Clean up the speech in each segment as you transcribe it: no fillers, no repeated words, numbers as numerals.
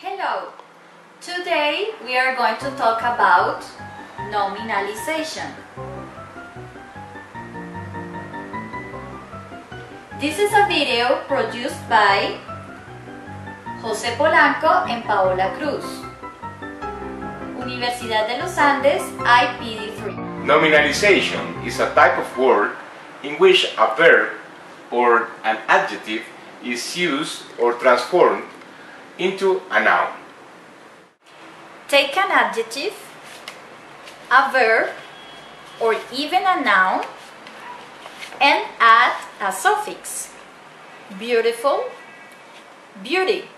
Hello! Today we are going to talk about nominalization. This is a video produced by José Polanco and Paola Cruz, Universidad de los Andes IPD3. Nominalization is a type of word in which a verb or an adjective is used or transformed into a noun. Take an adjective, a verb, or even a noun and add a suffix. Beautiful, beauty.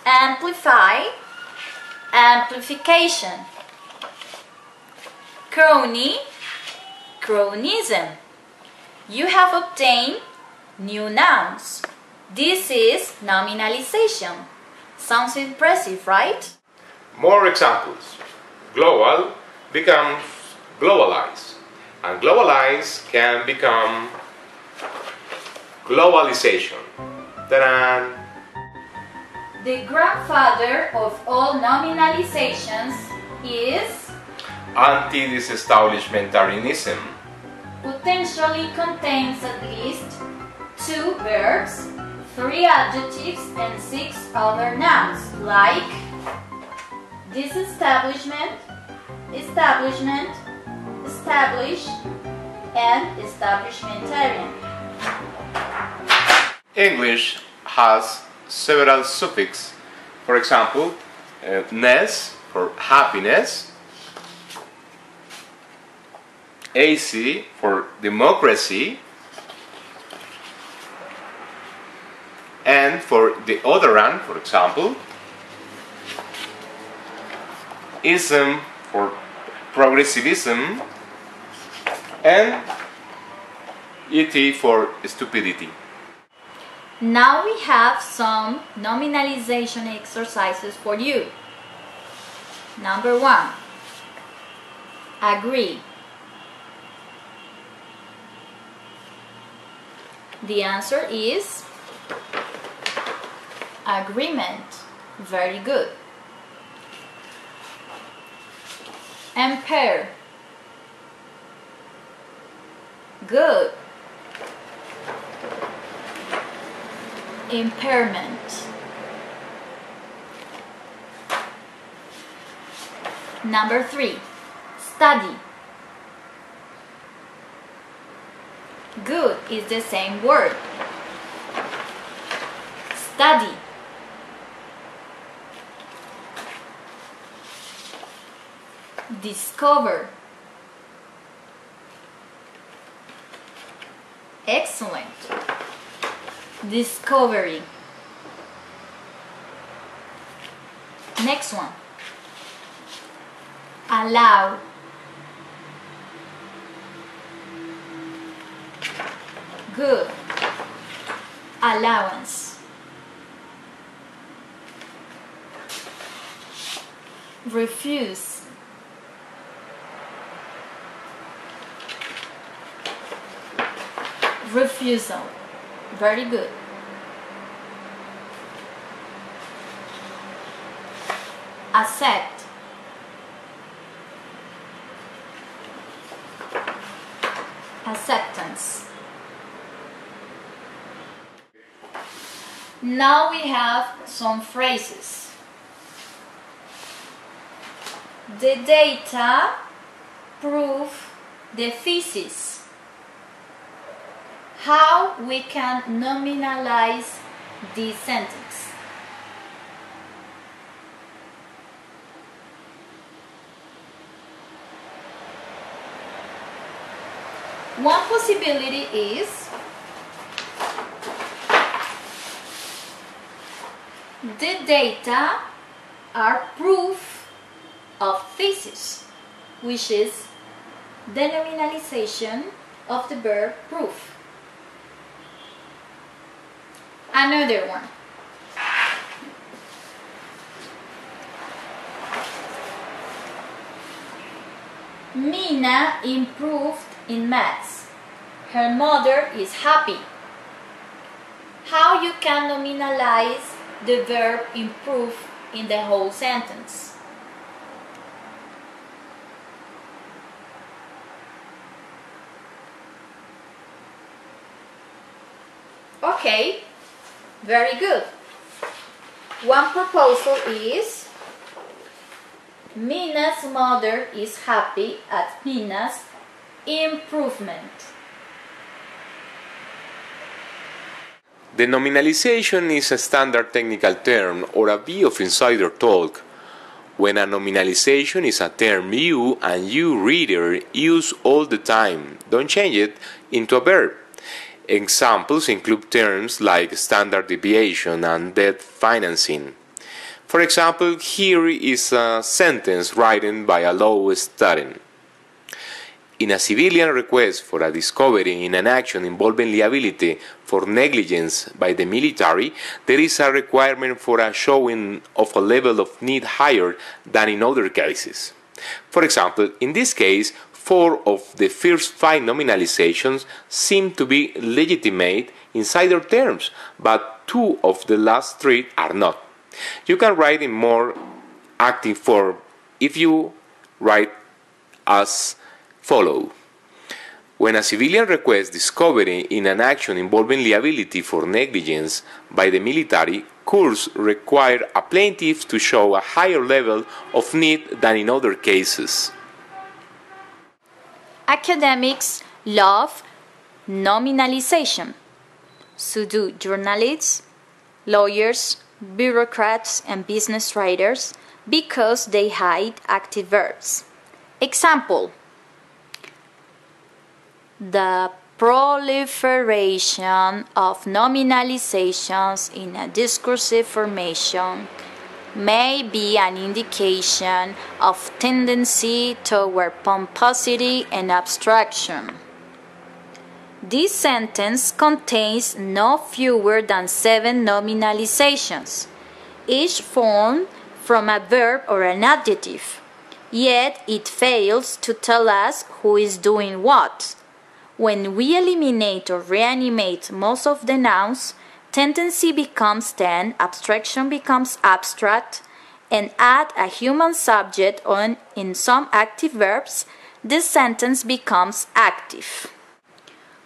Amplify, amplification. Crony, cronyism. You have obtained new nouns. This is nominalization. Sounds impressive, right? More examples. Global becomes globalized, and globalized can become globalization. Ta-da! The grandfather of all nominalizations is Anti-disestablishmentarianism. potentially contains at least 2 verbs, 3 adjectives, and 6 other nouns like disestablishment, establishment, established, and establishmentarian. English has several suffixes. For example, ness for happiness, AC for democracy, and for deodorant, for example, ism for progressivism, and ET for stupidity. Now we have some nominalization exercises for you. Number 1. Agree. The answer is agreement. Very good. Impair. Good. Impairment. Number 3. Study. Good is the same word. Study. Discover. Excellent. Discovery. Next one. Allow. Good. Allowance. Refuse. Refusal. Very good. Accept. Acceptance. Now we have some phrases. The data prove the thesis. How we can nominalize this sentence? One possibility is the data are proof of thesis, which is the nominalization of the verb proof. Another one. Mina improved in maths. Her mother is happy. how you can nominalize the verb improve in the whole sentence. Okay, very good. One proposal is Mina's mother is happy at Mina's improvement. The nominalization is a standard technical term or a bit of insider talk. When a nominalization is a term you and you reader use all the time, don't change it into a verb. Examples include terms like standard deviation and debt financing. For example, here is a sentence written by a law student. In a civilian request for a discovery in an action involving liability for negligence by the military, there is a requirement for a showing of a level of need higher than in other cases. For example, in this case, 4 of the first 5 nominalizations seem to be legitimate insider terms, but 2 of the last 3 are not. You can write in more active form if you write as follows. When a civilian requests discovery in an action involving liability for negligence by the military, courts require a plaintiff to show a higher level of need than in other cases. Academics love nominalization. So do journalists, lawyers, bureaucrats, and business writers because they hide active verbs. Example: the proliferation of nominalizations in a discursive formation may be an indication of tendency toward pomposity and abstraction. This sentence contains no fewer than 7 nominalizations, each formed from a verb or an adjective, yet it fails to tell us who is doing what. When we eliminate or reanimate most of the nouns, tendency becomes then, abstraction becomes abstract, and add a human subject in some active verbs, this sentence becomes active.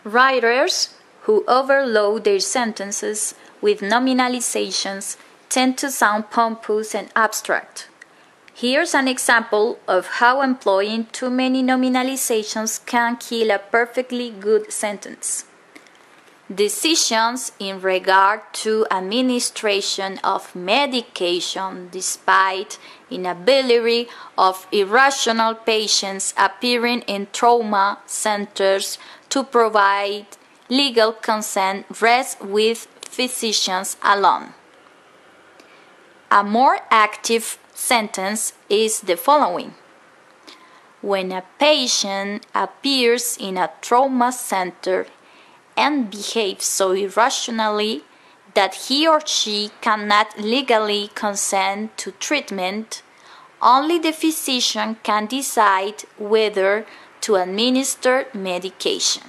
Writers who overload their sentences with nominalizations tend to sound pompous and abstract. Here's an example of how employing too many nominalizations can kill a perfectly good sentence. Decisions in regard to administration of medication despite inability of irrational patients appearing in trauma centers to provide legal consent rest with physicians alone. A more active sentence is the following: when a patient appears in a trauma center and behaves so irrationally that he or she cannot legally consent to treatment, only the physician can decide whether to administer medication.